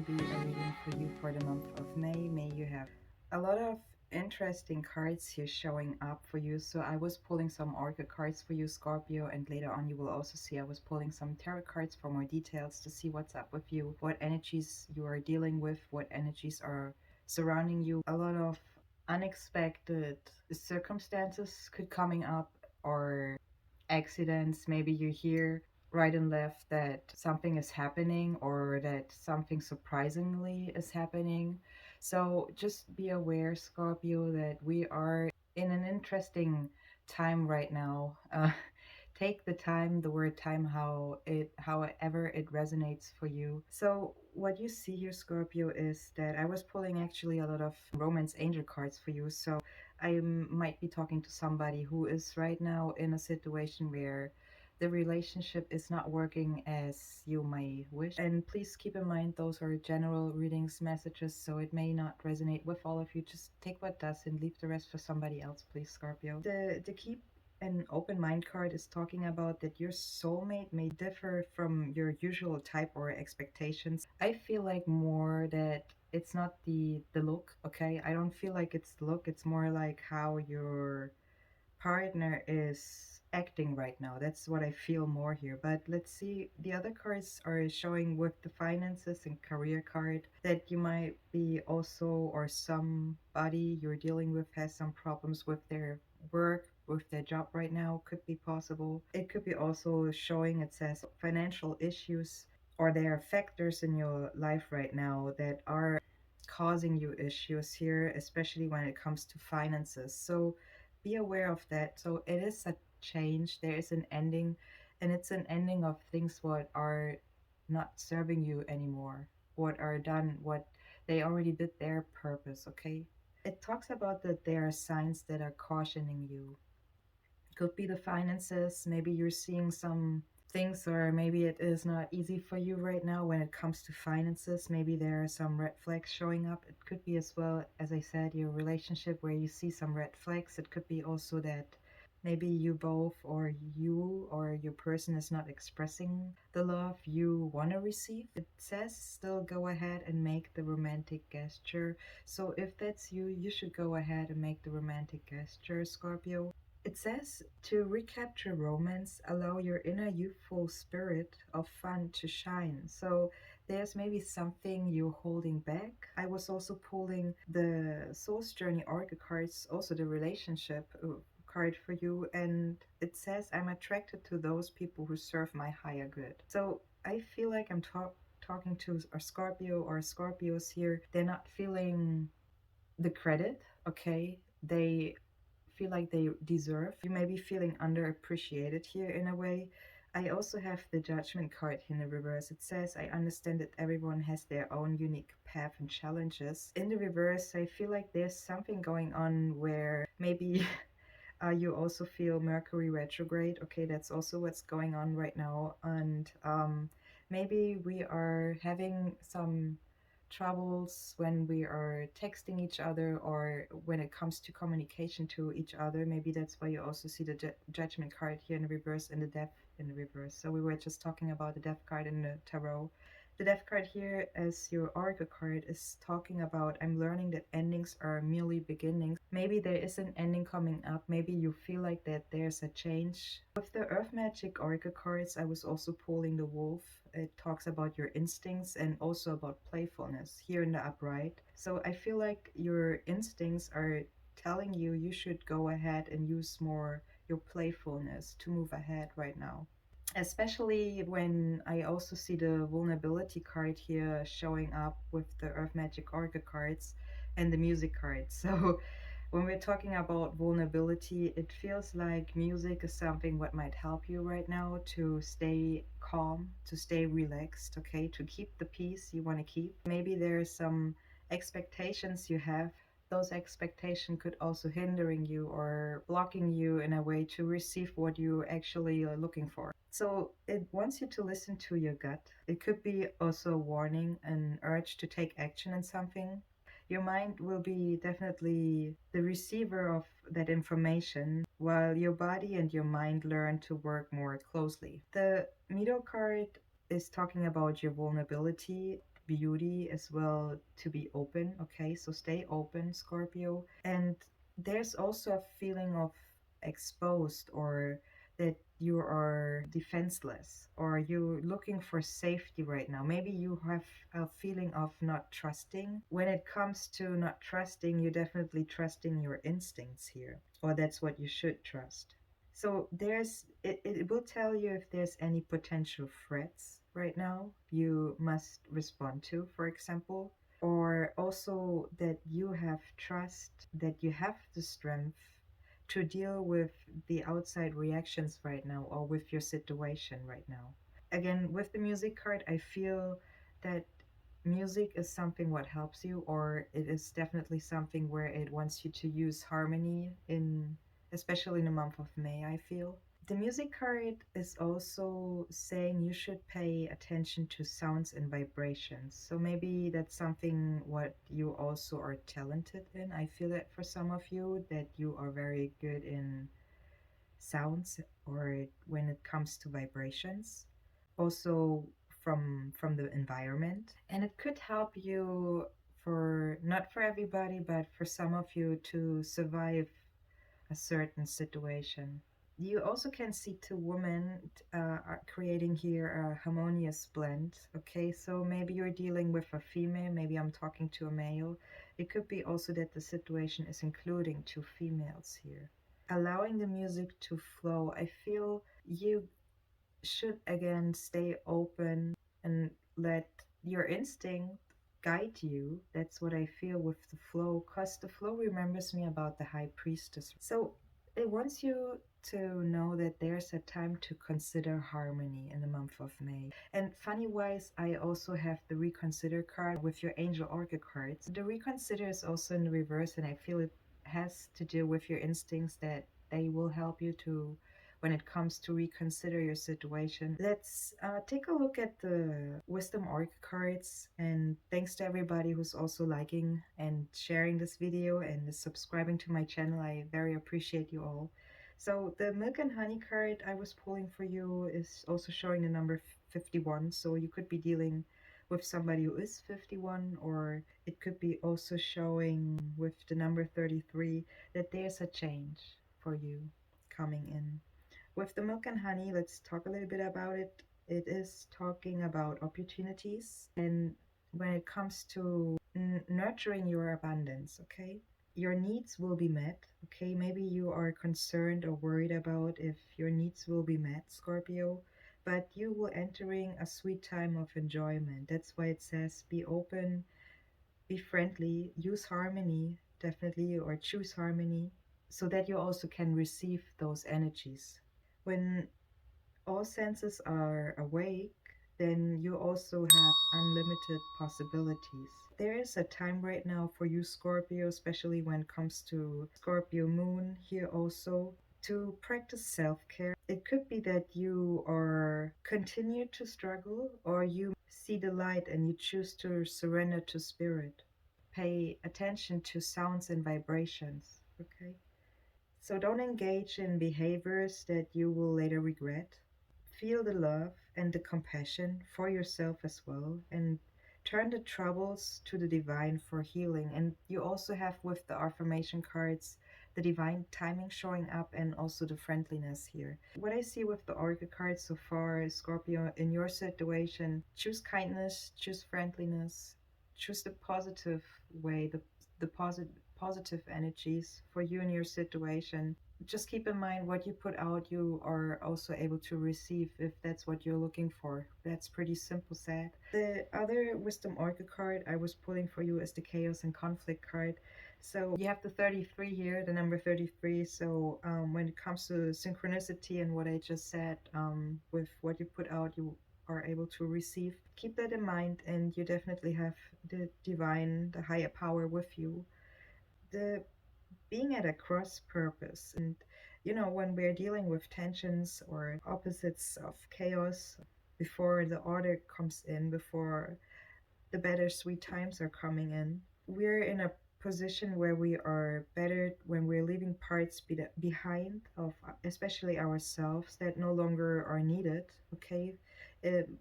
going to be a reading for you for the month of May. May you have a lot of interesting cards here showing up for you. So I was pulling some oracle cards for you, Scorpio, and later on you will also see I was pulling some tarot cards for more details to see what's up with you, what energies you are dealing with, what energies are surrounding you. A lot of unexpected circumstances could coming up, or accidents. Maybe you hear right and left that something is happening or that something surprisingly is happening. So just be aware, Scorpio, that we are in an interesting time right now. Take the time, the word time, however it resonates for you. So what you see here, Scorpio, is that I was pulling actually a lot of romance angel cards for you. So might be talking to somebody who is right now in a situation where the relationship is not working as you may wish. And please keep in mind those are general readings messages, so it may not resonate with all of you. Just take what does and leave the rest for somebody else, please, Scorpio. The keep an open mind card is talking about that your soulmate may differ from your usual type or expectations. I feel like more that it's not the look, okay? I don't feel like it's the look, it's more like how your partner is acting right now. That's what I feel more here. But let's see, the other cards are showing with the finances and career card that you might be also, or somebody you're dealing with has some problems with their work, with their job right now. Could be possible. It could be also showing, it says financial issues, or there are factors in your life right now that are causing you issues here, especially when it comes to finances. So be aware of that. So it is a change, there is an ending, and it's an ending of things what are not serving you anymore, what are done, what they already did their purpose, okay? It talks about that there are signs that are cautioning you. Could be the finances, maybe you're seeing some things, or maybe it is not easy for you right now when it comes to finances. Maybe there are some red flags showing up. It could be as well, as I said, your relationship where you see some red flags. It could be also that maybe you both, or you or your person is not expressing the love you want to receive. It says still go ahead and make the romantic gesture. So if that's you, you should go ahead and make the romantic gesture, Scorpio. It says to recapture romance, allow your inner youthful spirit of fun to shine. So there's maybe something you're holding back. I was also pulling the Soul's Journey Oracle cards, also the relationship card for you, and it says I'm attracted to those people who serve my higher good. So I feel like I'm talking to a Scorpio or Scorpios here. They're not feeling the credit, okay? They feel like they deserve. You may be feeling underappreciated here in a way. I also have the Judgment card in the reverse. It says, I understand that everyone has their own unique path and challenges. In the reverse, I feel like there's something going on where maybe you also feel Mercury retrograde. Okay, that's also what's going on right now. And maybe we are having some troubles when we are texting each other, or when it comes to communication to each other. Maybe that's why you also see the Judgment card here in the reverse and the Death in the reverse. So we were just talking about the Death card in the tarot. The Death card here as your Oracle card is talking about I'm learning that endings are merely beginnings. Maybe there is an ending coming up. Maybe you feel like that there's a change. With the Earth Magic Oracle cards, I was also pulling the Wolf. It talks about your instincts and also about playfulness here in the upright. So I feel like your instincts are telling you you should go ahead and use more your playfulness to move ahead right now. Especially when I also see the vulnerability card here showing up with the Earth Magic Oracle cards and the music cards. So when we're talking about vulnerability, it feels like music is something what might help you right now to stay calm, to stay relaxed, okay, to keep the peace you want to keep. Maybe there's some expectations you have. Those expectations could also hindering you or blocking you in a way to receive what you actually are looking for. So it wants you to listen to your gut. It could be also a warning, an urge to take action in something. Your mind will be definitely the receiver of that information, while your body and your mind learn to work more closely. The middle card is talking about your vulnerability, beauty as well to be open. Okay, so stay open, Scorpio. And there's also a feeling of exposed, or that you are defenseless, or you're looking for safety right now. Maybe you have a feeling of not trusting. When it comes to not trusting, you're definitely trusting your instincts here, or that's what you should trust. So it will tell you if there's any potential threats right now you must respond to, for example, or also that you have trust, that you have the strength to deal with the outside reactions right now, or with your situation right now. Again, with the music card, I feel that music is something what helps you, or it is definitely something where it wants you to use harmony in, especially in the month of May, I feel. The music card is also saying you should pay attention to sounds and vibrations. So maybe that's something what you also are talented in. I feel that for some of you that you are very good in sounds, or when it comes to vibrations, also from the environment. And it could help you, for not for everybody, but for some of you, to survive a certain situation. You also can see two women are creating here a harmonious blend. Okay, so maybe you're dealing with a female, maybe I'm talking to a male. It could be also that the situation is including two females here. Allowing the music to flow, I feel you should again stay open and let your instinct guide you. That's what I feel with the flow, because the flow remembers me about the high priestess. So it wants you to know that there's a time to consider harmony in the month of May. And funny wise, I also have the reconsider card with your angel orchid cards. The reconsider is also in the reverse, and I feel it has to do with your instincts, that they will help you to, when it comes to reconsider your situation. Let's take a look at the Wisdom Oracle cards. And thanks to everybody who's also liking and sharing this video and is subscribing to my channel. I very appreciate you all. So the Milk and Honey card I was pulling for you is also showing the number 51. So you could be dealing with somebody who is 51, or it could be also showing with the number 33 that there's a change for you coming in. With the Milk and Honey, let's talk a little bit about it. It is talking about opportunities, and when it comes to nurturing your abundance, okay? Your needs will be met, okay? Maybe you are concerned or worried about if your needs will be met, Scorpio, but you will entering a sweet time of enjoyment. That's why it says be open, be friendly, use harmony, definitely, or choose harmony, so that you also can receive those energies. When all senses are awake, then you also have unlimited possibilities. There is a time right now for you, Scorpio, especially when it comes to Scorpio moon here also, to practice self-care. It could be that you are continue to struggle, or you see the light and you choose to surrender to spirit. Pay attention to sounds and vibrations, okay? So don't engage in behaviors that you will later regret. Feel the love and the compassion for yourself as well, and turn the troubles to the divine for healing. And you also have with the affirmation cards the divine timing showing up, and also the friendliness here. What I see with the oracle cards so far is, Scorpio, in your situation, choose kindness, choose friendliness, choose the positive way, the positive energies for you and your situation. Just keep in mind what you put out, you are also able to receive, if that's what you're looking for. That's pretty simple said. The other wisdom oracle card I was pulling for you is the chaos and conflict card. So you have the 33 here, the number 33. So when it comes to synchronicity and what I just said, with what you put out, you are able to receive. Keep that in mind, and you definitely have the divine, the higher power with you. The being at a cross purpose, and when we're dealing with tensions or opposites of chaos, before the order comes in, before the better sweet times are coming in, we're in a position where we are better when we're leaving parts behind of especially ourselves that no longer are needed, okay?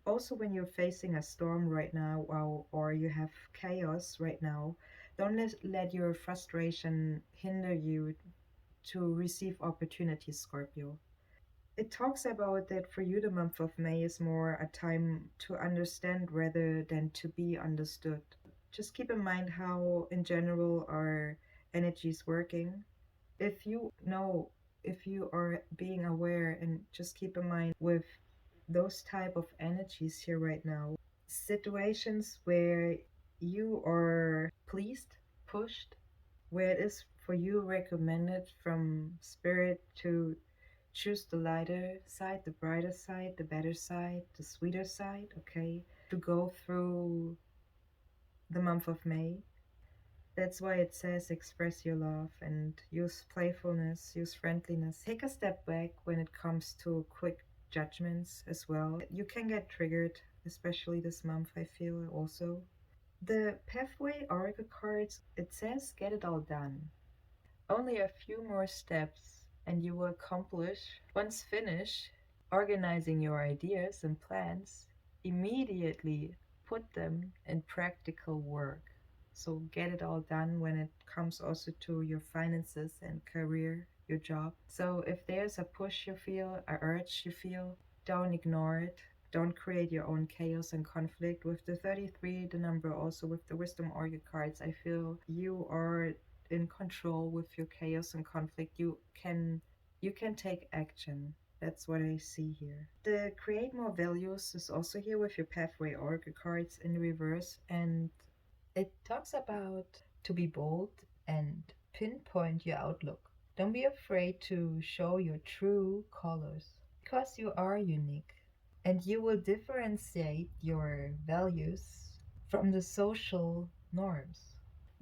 Also, when you're facing a storm right now, or you have chaos right now, don't let your frustration hinder you to receive opportunities, Scorpio. It talks about that for you, the month of May is more a time to understand rather than to be understood. Just keep in mind how, in general, our energy is working. If you know, if you are being aware, and just keep in mind with those type of energies here right now, situations where you are pleased, pushed, where it is for you recommended from spirit to choose the lighter side, the brighter side, the better side, the sweeter side, okay, to go through the month of May. That's why it says express your love and use playfulness, use friendliness. Take a step back when it comes to quick judgments as well. You can get triggered, especially this month, I feel also. The Pathway Oracle cards, it says get it all done. Only a few more steps and you will accomplish. Once finished organizing your ideas and plans, immediately put them in practical work. So get it all done when it comes also to your finances and career, your job. So if there's a push you feel, a urge you feel, don't ignore it. Don't create your own chaos and conflict. With the 33, the number also with the Wisdom Oracle cards, I feel you are in control with your chaos and conflict. You can take action. That's what I see here. The create more values is also here with your pathway oracle cards in reverse, and it talks about to be bold and pinpoint your outlook. Don't be afraid to show your true colors because you are unique and you will differentiate your values from the social norms.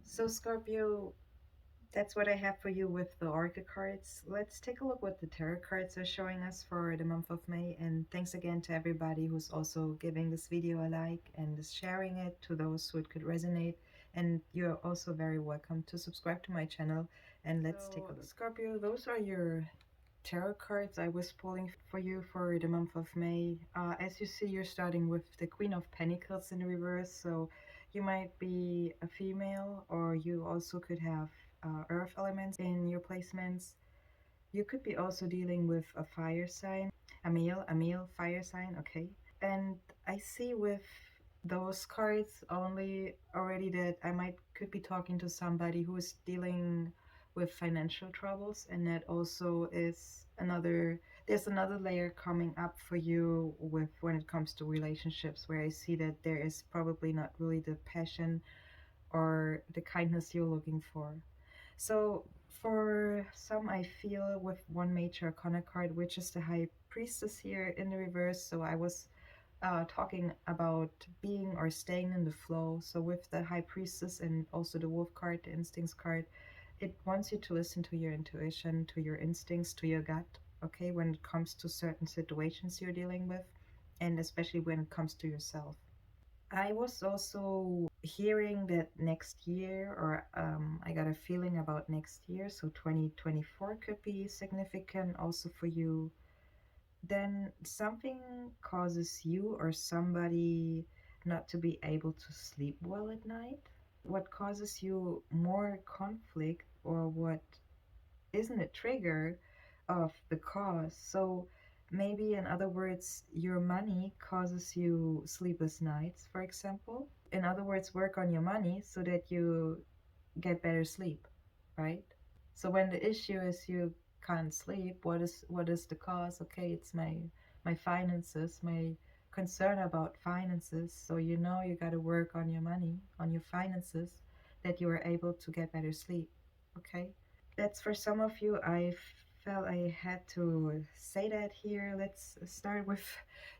So, Scorpio, that's what I have for you with the Oracle cards. Let's take a look what the tarot cards are showing us for the month of May. And thanks again to everybody who's also giving this video a like and is sharing it to those who it could resonate. And you're also very welcome to subscribe to my channel. And let's take a look. Scorpio, those are your tarot cards I was pulling for you for the month of May. As you see, you're starting with the Queen of Pentacles in reverse. So you might be a female, or you also could have earth elements in your placements. You could be also dealing with a fire sign, a male fire sign, okay? And I see with those cards only already that I might could be talking to somebody who is dealing with financial troubles, and that also is there's another layer coming up for you with when it comes to relationships, where I see that there is probably not really the passion or the kindness you're looking for. So for some, I feel with one major arcana card, which is the High Priestess here in the reverse. So I was talking about being or staying in the flow. So with the High Priestess and also the Wolf card, the Instincts card, it wants you to listen to your intuition, to your instincts, to your gut, okay, when it comes to certain situations you're dealing with, and especially when it comes to yourself. I was also hearing that next year, or I got a feeling about next year, so 2024 could be significant also for you. Then something causes you or somebody not to be able to sleep well at night. What causes you more conflict, or what isn't a trigger of the cause? So maybe, in other words, your money causes you sleepless nights, for example. In other words, work on your money so that you get better sleep, right? So when the issue is you can't sleep, what is the cause? Okay, it's my finances, my concern about finances. So you got to work on your money, on your finances, that you are able to get better sleep. Okay? That's for some of you. I felt I had to say that here. Let's start with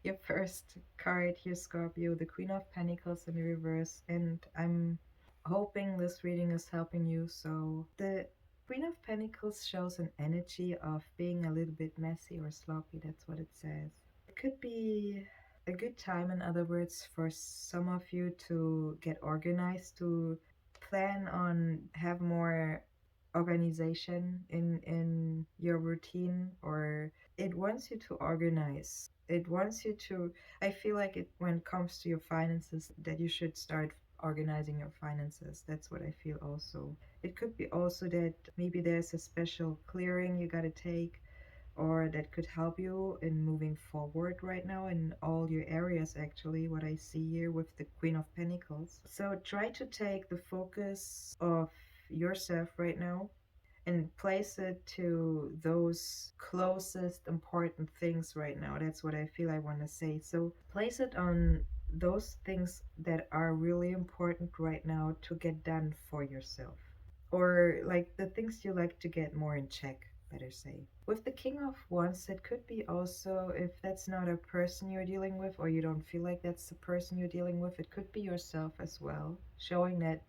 your first card here, Scorpio, the Queen of Pentacles in the reverse. And I'm hoping this reading is helping you. So the Queen of Pentacles shows an energy of being a little bit messy or sloppy. That's what it says. It could be a good time, in other words, for some of you to get organized, to plan on have more organization in your routine, or it wants you to organize It wants you to, I feel like it, when it comes to your finances, that you should start organizing your finances. That's what I feel also. It could be also that maybe there's a special clearing you gotta take, or that could help you in moving forward right now in all your areas, actually, what I see here with the Queen of Pentacles. So try to take the focus of yourself right now and place it to those closest important things right now. That's what I feel I want to say. So place it on those things that are really important right now to get done for yourself, or like the things you like to get more in check, better say. With the King of Wands, it could be also, if that's not a person you're dealing with, or you don't feel like that's the person you're dealing with, it could be yourself as well, showing that,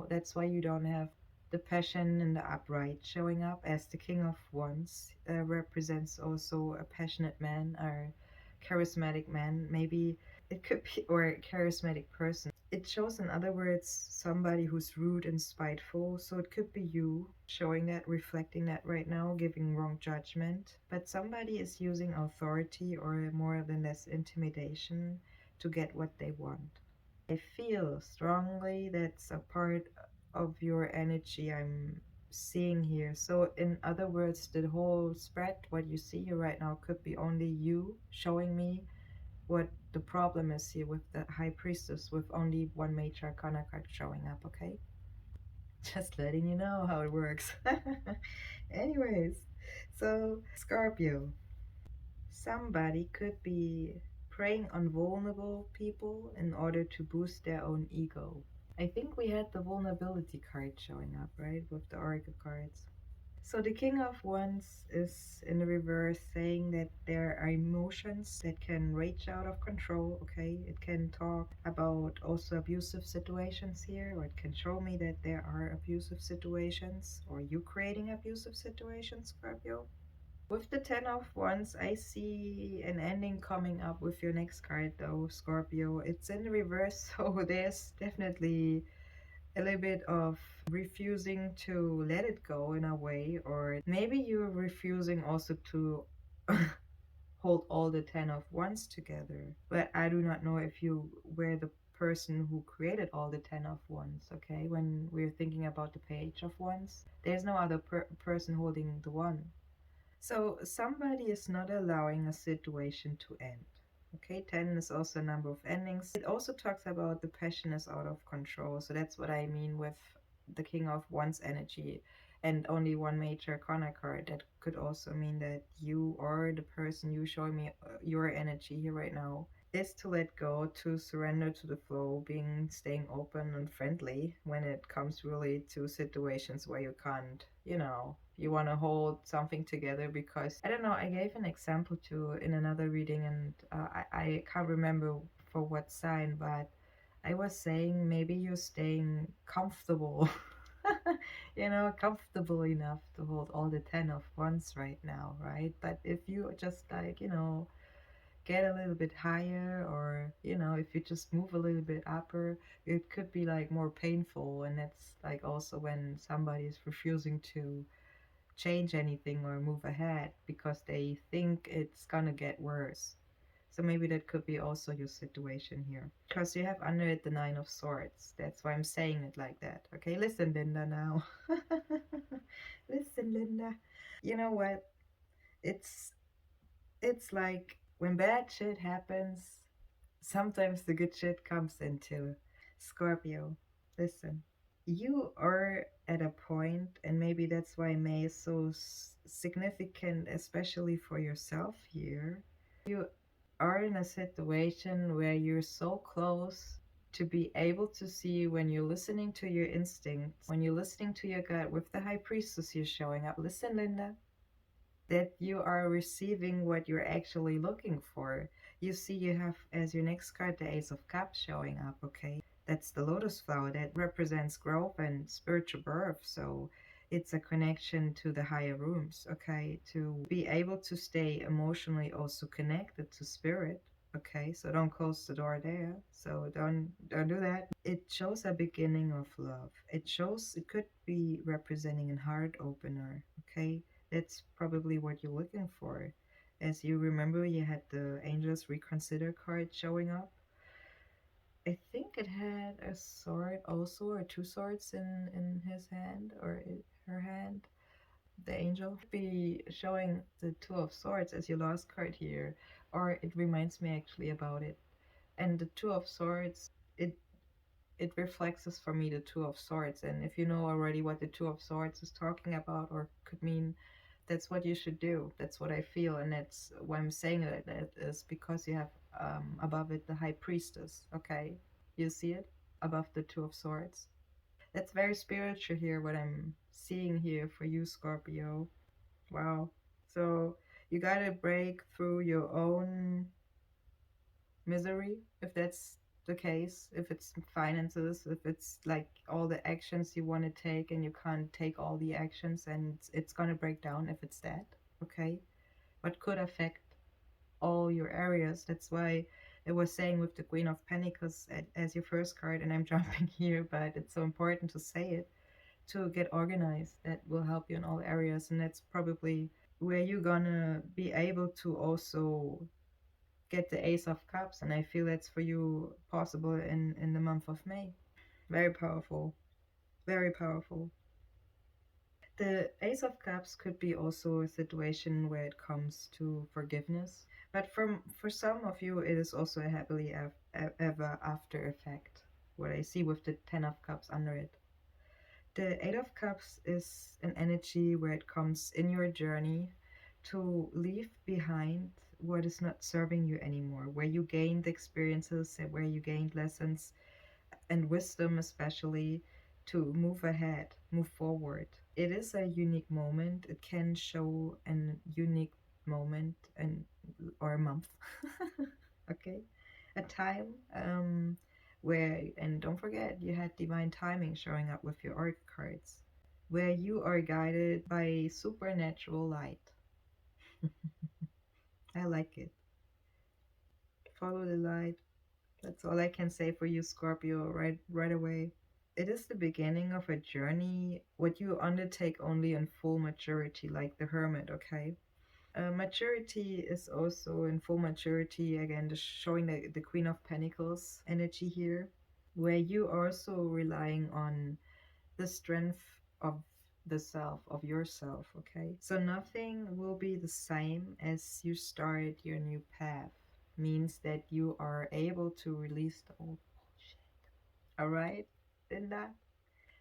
that's why you don't have the passion and the upright showing up, as the King of Wands represents also a passionate man or charismatic man, maybe it could be, or a charismatic person. It shows, in other words, somebody who's rude and spiteful. So it could be you showing that, reflecting that right now, giving wrong judgment. But somebody is using authority or more than less intimidation to get what they want. I feel strongly that's a part of your energy I'm seeing here. So in other words, the whole spread, what you see here right now, could be only you showing me what the problem is here with the High Priestess, with only one major arcana card showing up, okay? Just letting you know how it works. Anyways, so Scorpio, somebody could be preying on vulnerable people in order to boost their own ego. I think we had the vulnerability card showing up, right, with the oracle cards. So the King of Wands is in the reverse, saying that there are emotions that can rage out of control, okay? It can talk about also abusive situations here, or it can show me that there are abusive situations, or you creating abusive situations, Scorpio. With the Ten of Wands, I see an ending coming up with your next card though, Scorpio. It's in the reverse, so there's definitely a little bit of refusing to let it go in a way, or maybe you're refusing also to hold all the Ten of Wands together. But I do not know if you were the person who created all the Ten of Wands, okay? When we're thinking about the Page of Wands, there's no other person holding the one. So somebody is not allowing a situation to end. Okay, 10 is also a number of endings. It also talks about the passion is out of control. So that's what I mean with the King of Wands energy and only one major corner card. That could also mean that you or the person you showing me your energy here right now is to let go, to surrender to the flow, staying open and friendly when it comes really to situations where you can't, you want to hold something together. Because I don't know, I gave an example to in another reading, and I can't remember for what sign, but I was saying maybe you're staying comfortable, comfortable enough to hold all the 10 of wands right now, right? But if you just like, get a little bit higher, or if you just move a little bit upper, it could be like more painful. And that's like also when somebody is refusing to change anything or move ahead because they think it's gonna get worse. So maybe that could be also your situation here, because you have under it the Nine of Swords. That's why I'm saying it like that. Okay, listen, Linda, now. Listen, Linda. You know what? It's it's like when bad shit happens, sometimes the good shit comes into. Scorpio, listen. You are at a point, and maybe that's why May is so significant, especially for yourself here. You are in a situation where you're so close to be able to see, when you're listening to your instincts, when you're listening to your gut with the High Priestess here showing up. Listen, Linda, that you are receiving what you're actually looking for. You see, you have as your next card the Ace of Cups showing up, okay? That's the lotus flower that represents growth and spiritual birth. So it's a connection to the higher rooms, okay? To be able to stay emotionally also connected to spirit. Okay, so don't close the door there. So don't do that. It shows a beginning of love. It could be representing a heart opener. Okay, that's probably what you're looking for. As you remember, you had the Angels Reconsider card showing up. I think it had a sword also, or two swords in his hand, or her hand. The angel could be showing the Two of Swords as your last card here, or it reminds me actually about it. And the Two of Swords, it reflects us for me the Two of Swords. And if you know already what the Two of Swords is talking about or could mean, that's what you should do. That's what I feel, and that's why I'm saying that. That is because you have above it the High Priestess. Okay, you see it above the Two of Swords. That's very spiritual here. What I'm seeing here for you, Scorpio. Wow. So you gotta break through your own misery, if that's the case, if it's finances, if it's like all the actions you want to take and you can't take all the actions and it's gonna break down if it's that, okay? What could affect all your areas. That's why I was saying with the Queen of Pentacles as your first card, and I'm jumping here, but it's so important to say it, to get organized. That will help you in all areas, and that's probably where you're gonna be able to also get the Ace of Cups, and I feel that's for you possible in the month of May. Very powerful, very powerful. The Ace of Cups could be also a situation where it comes to forgiveness, but for some of you, it is also a happily ever after effect. What I see with the Ten of Cups under it. The Eight of Cups is an energy where it comes in your journey to leave behind what is not serving you anymore, where you gained experiences and where you gained lessons and wisdom, especially to move ahead, move forward. It is a unique moment. It can show an unique moment and or a month. Okay, a time where, and don't forget, you had divine timing showing up with your oracle cards, where you are guided by supernatural light. I like it. Follow the light. That's all I can say for you, Scorpio, right away. It is the beginning of a journey, what you undertake only in full maturity, like the Hermit, okay? Maturity is also in full maturity, again, showing the Queen of Pentacles energy here, where you are also relying on the strength of the self, of yourself, okay? So nothing will be the same as you start your new path. Means that you are able to release the old bullshit. All right, Linda?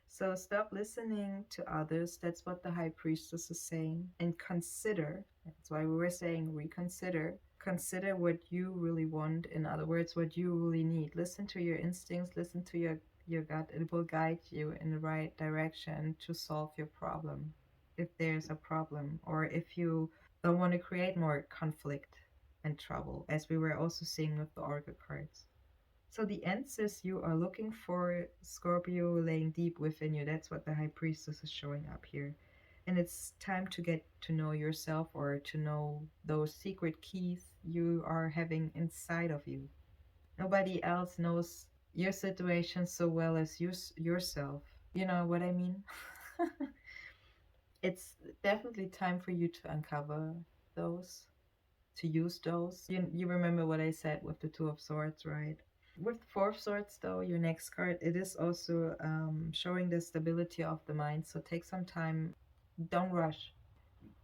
So stop listening to others. That's what the High Priestess is saying. And consider, that's why we were saying reconsider. Consider what you really want. In other words, what you really need. Listen to your instincts, listen to your gut. It will guide you in the right direction to solve your problem. If there's a problem, or if you don't want to create more conflict and trouble, as we were also seeing with the Oracle cards. So the answers you are looking for, Scorpio, laying deep within you. That's what the High Priestess is showing up here. And it's time to get to know yourself, or to know those secret keys you are having inside of you. Nobody else knows your situation so well as yourself. You know what I mean? It's definitely time for you to uncover those, to use those. You remember what I said with the Two of Swords, right? With Four of Swords, though, your next card, it is also showing the stability of the mind. So take some time. Don't rush.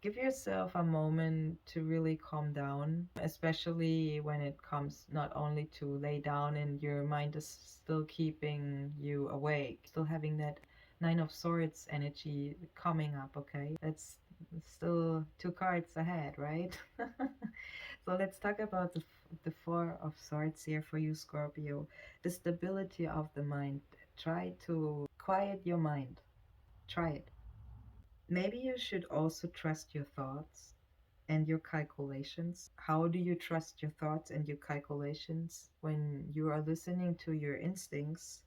Give yourself a moment to really calm down, especially when it comes not only to lay down and your mind is still keeping you awake, still having that Nine of Swords energy coming up, okay? That's still two cards ahead, right? So let's talk about the Four of Swords here for you, Scorpio. The stability of the mind. Try to quiet your mind. Try it. Maybe you should also trust your thoughts and your calculations. How do you trust your thoughts and your calculations? When you are listening to your instincts,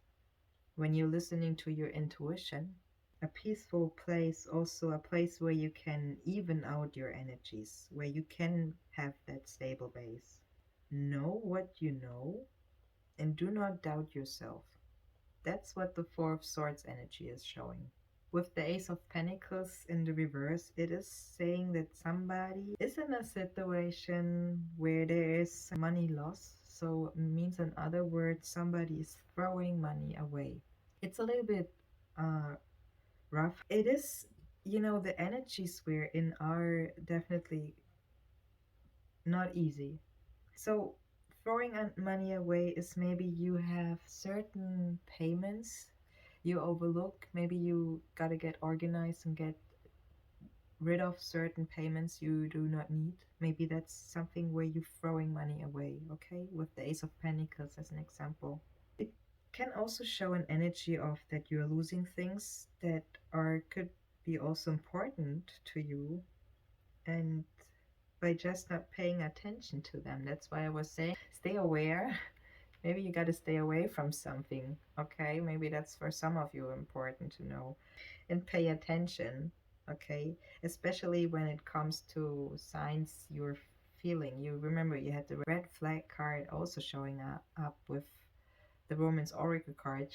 when you're listening to your intuition. A peaceful place, also a place where you can even out your energies, where you can have that stable base. Know what you know and do not doubt yourself. That's what the Four of Swords energy is showing. With the Ace of Pentacles in the reverse, it is saying that somebody is in a situation where there is money loss. So it means, in other words, somebody is throwing money away. It's a little bit uh, rough. It is, the energies we're in are definitely not easy. So throwing money away is maybe you have certain payments you overlook. Maybe you gotta get organized and get rid of certain payments you do not need. Maybe that's something where you're throwing money away, okay? With the Ace of Pentacles as an example. It can also show an energy of that you're losing things that are could be also important to you, and by just not paying attention to them. That's why I was saying stay aware. Maybe you got to stay away from something, okay? Maybe that's for some of you important to know. And pay attention, okay? Especially when it comes to signs you're feeling. You remember you had the red flag card also showing up with the Romance Oracle card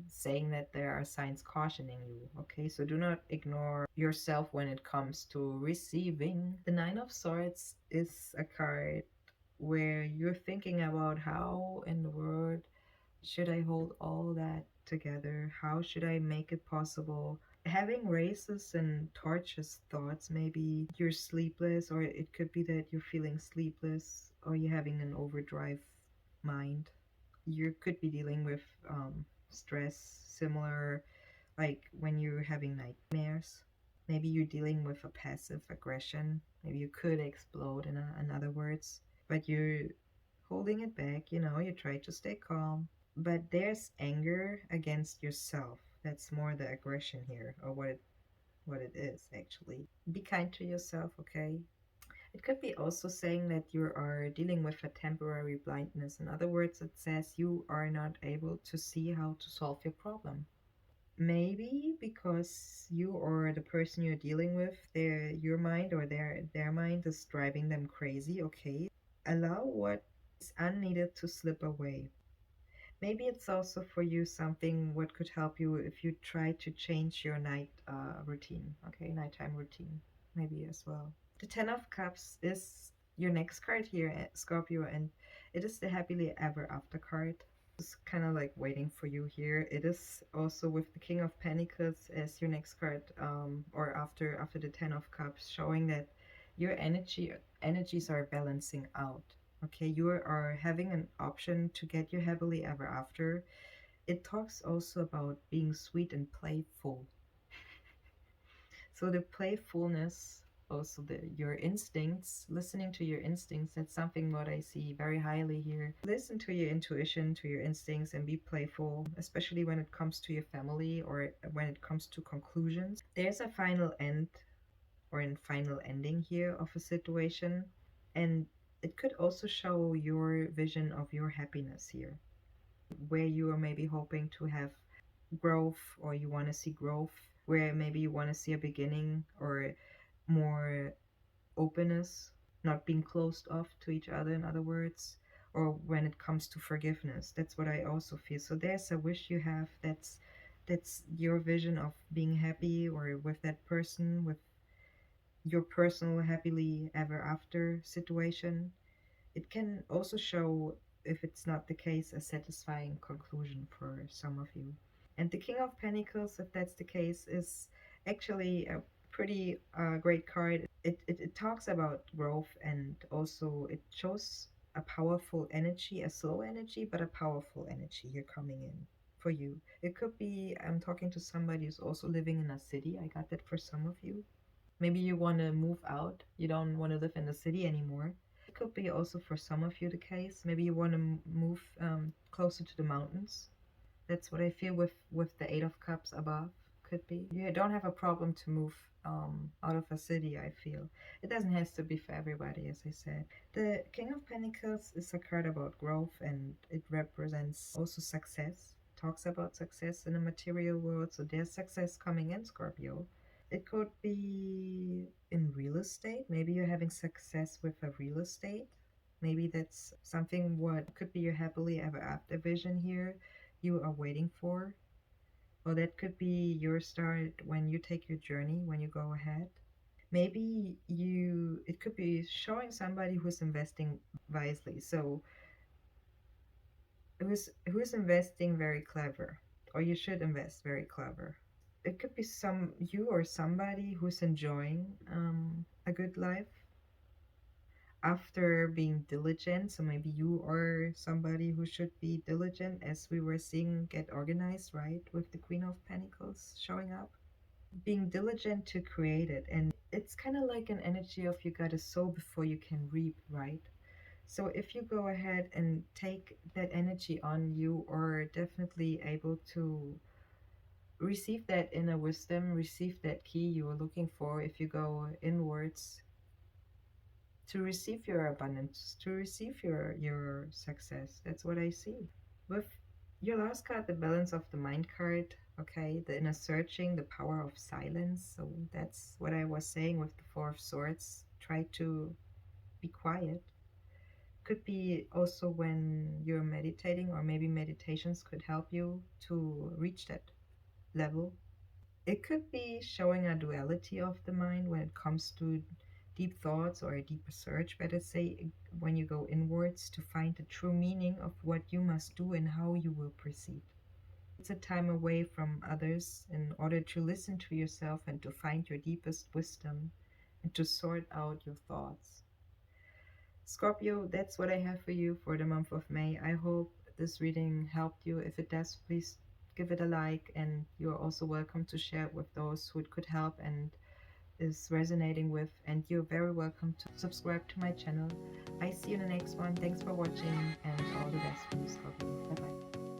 saying that there are signs cautioning you, okay? So do not ignore yourself when it comes to receiving. The Nine of Swords is a card where you're thinking about how in the world should I hold all that together? How should I make it possible? Having races and torturous thoughts, maybe you're sleepless, or it could be that you're feeling sleepless, or you're having an overdrive mind. You could be dealing with stress, similar like when you're having nightmares. Maybe you're dealing with a passive aggression. Maybe you could explode, in other words, but you're holding it back. You try to stay calm. But there's anger against yourself. That's more the aggression here, or what it is actually. Be kind to yourself, okay? It could be also saying that you are dealing with a temporary blindness. In other words, it says you are not able to see how to solve your problem. Maybe because you or the person you're dealing with, your mind or their mind is driving them crazy, okay? Allow what is unneeded to slip away. Maybe it's also for you something what could help you if you try to change your night routine, okay? Nighttime routine, maybe as well. The Ten of Cups is your next card here, Scorpio, and it is the happily ever after card. It's kind of like waiting for you here. It is also with the King of Pentacles as your next card, or after the Ten of Cups, showing that your energies are balancing out. Okay, you are having an option to get your happily ever after. It talks also about being sweet and playful. So the playfulness, also your instincts, listening to your instincts, that's something what I see very highly here. Listen to your intuition, to your instincts, and be playful, especially when it comes to your family or when it comes to conclusions. There's a final end or a final ending here of a situation, and it could also show your vision of your happiness here, where you are maybe hoping to have growth, or you want to see growth, where maybe you want to see a beginning or more openness, not being closed off to each other, in other words, or when it comes to forgiveness. That's what I also feel. So there's a wish you have that's your vision of being happy or with that person, with your personal happily ever after situation. It can also show, if it's not the case, a satisfying conclusion for some of you. And the King of Pentacles, if that's the case, is actually a pretty great card. It talks about growth, and also it shows a powerful energy, a slow energy, but a powerful energy here coming in for you. It could be I'm talking to somebody who's also living in a city. I got that for some of you. Maybe you want to move out. You don't want to live in the city anymore. It could be also for some of you the case. Maybe you want to move closer to the mountains. That's what I feel with the Eight of Cups above. Could be. You don't have a problem to move out of a city, I feel. It doesn't have to be for everybody, as I said. The King of Pentacles is a card about growth, and it represents also success. Talks about success in the material world. So there's success coming in, Scorpio. It could be in real estate. Maybe you're having success with a real estate. Maybe that's something what could be your happily ever after vision here you are waiting for. Or that could be your start when you take your journey, when you go ahead. Maybe it could be showing somebody who's investing wisely. So who's investing very clever, or you should invest very clever. It could be you or somebody who's enjoying a good life after being diligent. So maybe you are somebody who should be diligent, as we were seeing get organized, right? With the Queen of Pentacles showing up. Being diligent to create it. And it's kind of like an energy of you gotta sow before you can reap, right? So if you go ahead and take that energy on, you are definitely able to receive that inner wisdom, receive that key you are looking for if you go inwards to receive your abundance, to receive your success. That's what I see. With your last card, the balance of the mind card, okay, the inner searching, the power of silence. So that's what I was saying with the Four of Swords. Try to be quiet. Could be also when you're meditating, or maybe meditations could help you to reach that level. It could be showing a duality of the mind when it comes to deep thoughts or a deeper search, better say, when you go inwards to find the true meaning of what you must do and how you will proceed. It's a time away from others in order to listen to yourself and to find your deepest wisdom and to sort out your thoughts. Scorpio, that's what I have for you for the month of May. I hope this reading helped you. If it does, please give it a like, and you're also welcome to share it with those who it could help and is resonating with. And you're very welcome to subscribe to my channel. I see you in the next one. Thanks for watching, and all the best for you, Scorpio. Bye bye.